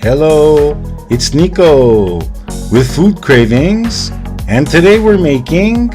Hello, it's Nicko with Food Cravings, and today we're making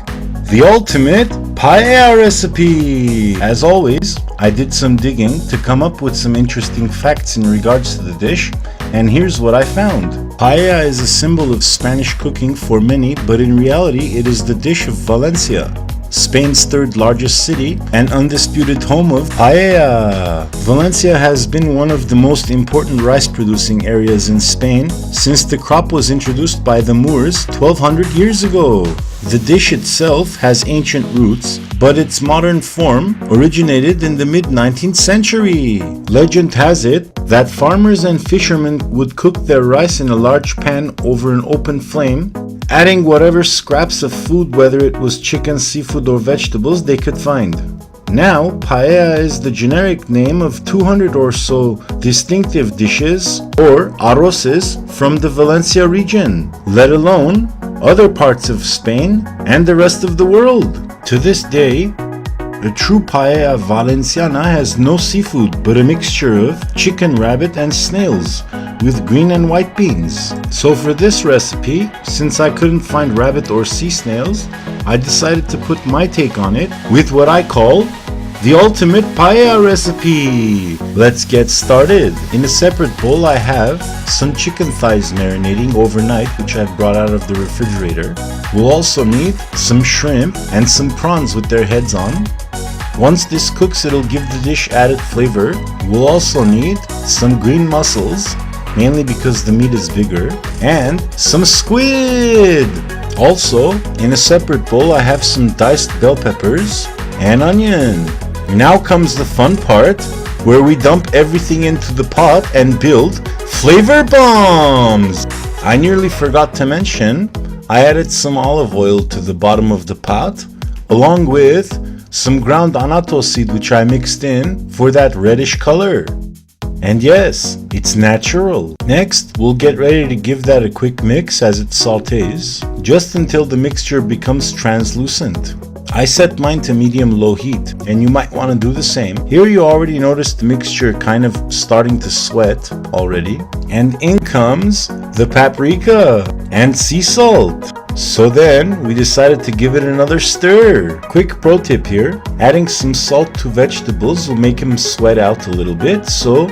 the ultimate paella recipe. As always, I did some digging to come up with some interesting facts in regards to the dish, and here's what I found. Paella is a symbol of Spanish cooking for many, but in reality it is the dish of Valencia, Spain's third largest city and undisputed home of paella. Valencia has been one of the most important rice producing areas in Spain since the crop was introduced by the Moors 1200 years ago. The dish itself has ancient roots, but its modern form originated in the mid-19th century. Legend has it that farmers and fishermen would cook their rice in a large pan over an open flame, adding whatever scraps of food, whether it was chicken, seafood, or vegetables, they could find. Now, paella is the generic name of 200 or so distinctive dishes or arroses from the Valencia region, let alone other parts of Spain and the rest of the world. To this day, a true paella valenciana has no seafood but a mixture of chicken, rabbit, and snails with green and white beans. So for this recipe, since I couldn't find rabbit or sea snails, I decided to put my take on it with what I call the ultimate paella recipe. Let's get started. In a separate bowl I have some chicken thighs marinating overnight, which I've brought out of the refrigerator. We'll also need some shrimp and some prawns with their heads on. Once this cooks, it'll give the dish added flavor. We'll also need some green mussels, mainly because the meat is bigger, and some squid. Also, in a separate bowl I have some diced bell peppers and onion. Now comes the fun part, where we dump everything into the pot and build flavor bombs. I nearly forgot to mention, I added some olive oil to the bottom of the pot, along with some ground anato seed, which I mixed in for that reddish color. And yes, it's natural. Next, we'll get ready to give that a quick mix as it sautés, just until the mixture becomes translucent. I set mine to medium-low heat, and you might want to do the same. Here you already notice the mixture kind of starting to sweat already. And in comes the paprika and sea salt. So then we decided to give it another stir. Quick pro tip here, adding some salt to vegetables will make them sweat out a little bit so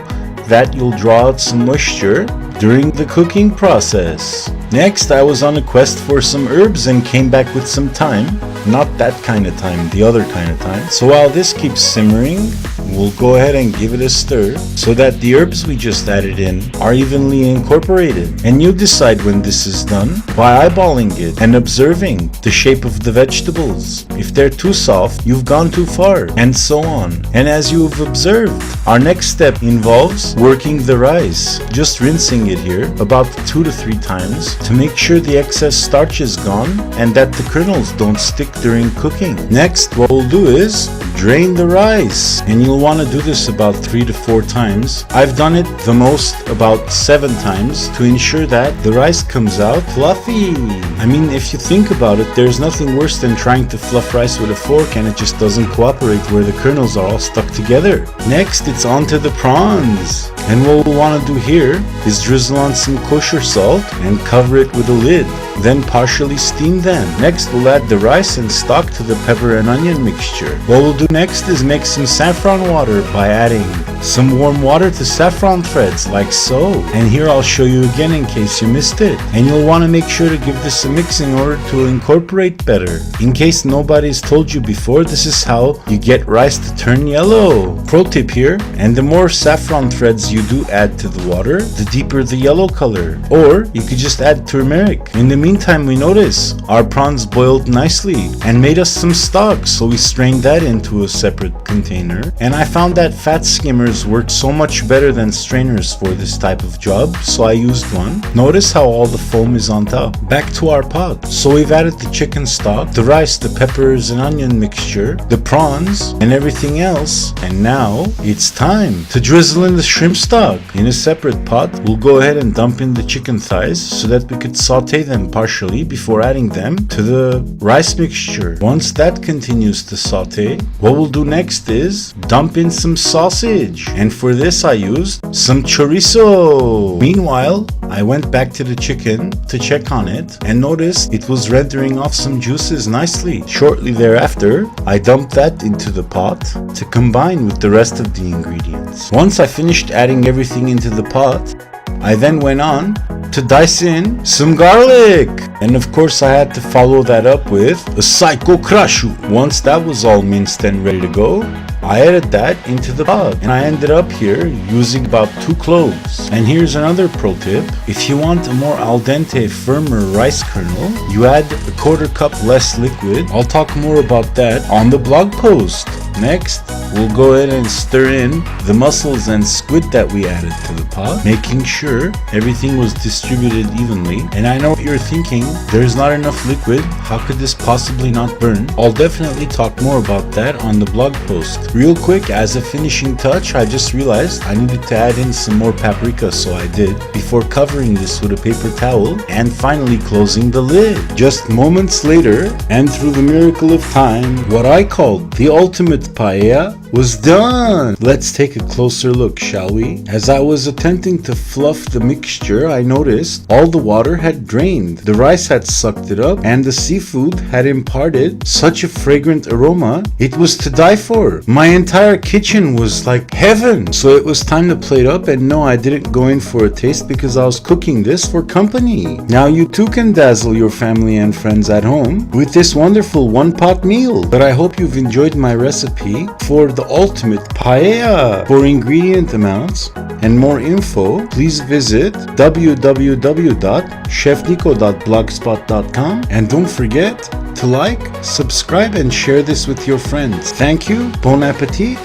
that you'll draw out some moisture during the cooking process. Next, I was on a quest for some herbs and came back with some thyme. Not that kind of thyme, the other kind of thyme. So while this keeps simmering, we'll go ahead and give it a stir so that the herbs we just added in are evenly incorporated. And you decide when this is done by eyeballing it and observing the shape of the vegetables. If they're too soft, you've gone too far, and so on. And as you have observed, our next step involves working the rice, just rinsing it here about 2 to 3 times to make sure the excess starch is gone and that the kernels don't stick during cooking. Next, what we'll do is drain the rice, and you'll want to do this about 3 to 4 times. I've done it the most about 7 times to ensure that the rice comes out fluffy. I mean, if you think about it, there's nothing worse than trying to fluff rice with a fork and it just doesn't cooperate where the kernels are all stuck together. Next, it's on to the prawns. And what we'll want to do here is drizzle on some kosher salt and cover it with a lid. Then partially steam them. Next, we'll add the rice and stock to the pepper and onion mixture. What we'll do next is make some saffron water by adding some warm water to saffron threads like so. And here I'll show you again in case you missed it. And you'll want to make sure to give this a mix in order to incorporate better. In case nobody's told you before, this is how you get rice to turn yellow. Pro tip here, and the more saffron threads you do add to the water, the deeper the yellow color. Or you could just add turmeric. In the meantime, we notice our prawns boiled nicely and made us some stock, so we strained that into a separate container. And I found that fat skimmers work so much better than strainers for this type of job, so I used one. Notice how all the foam is on top. Back to our pot. So we've added the chicken stock, the rice, the peppers and onion mixture, the prawns, and everything else. And now it's time to drizzle in the shrimp stock. In a separate pot, we'll go ahead and dump in the chicken thighs so that we could saute them partially before adding them to the rice mixture. Once that continues to saute, what we'll do next is dump in some sausage. range. And for this I used some chorizo. Meanwhile, I went back to the chicken to check on it and noticed it was rendering off some juices nicely. Shortly thereafter, I dumped that into the pot to combine with the rest of the ingredients. Once I finished adding everything into the pot, I then went on to dice in some garlic. And of course I had to follow that up with a psycho crushu. Once that was all minced and ready to go, I added that into the pot, and I ended up here using about 2 cloves. And here's another pro tip: if you want a more al dente, firmer rice kernel, you add a 1/4 cup less liquid. I'll talk more about that on the blog post. Next, we'll go ahead and stir in the mussels and squid that we added to the pot, making sure everything was distributed evenly. And I know what you're thinking, there's not enough liquid, how could this possibly not burn? I'll definitely talk more about that on the blog post. Real quick, as a finishing touch, I just realized I needed to add in some more paprika, so I did, before covering this with a paper towel and finally closing the lid. Just moments later, and through the miracle of time, what I called the ultimate paella was done. Let's take a closer look, shall we? As I was attempting to fluff the mixture, I noticed all the water had drained, the rice had sucked it up, and the seafood had imparted such a fragrant aroma, it was to die for. My entire kitchen was like heaven. So it was time to plate up, and no, I didn't go in for a taste because I was cooking this for company. Now you too can dazzle your family and friends at home with this wonderful one-pot meal. But I hope you've enjoyed my recipe for the ultimate paella. For ingredient amounts and more info, please visit www.chefnickostyle.blogspot.com, and don't forget to like, subscribe, and share this with your friends. Thank you, bon appetit,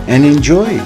and enjoy!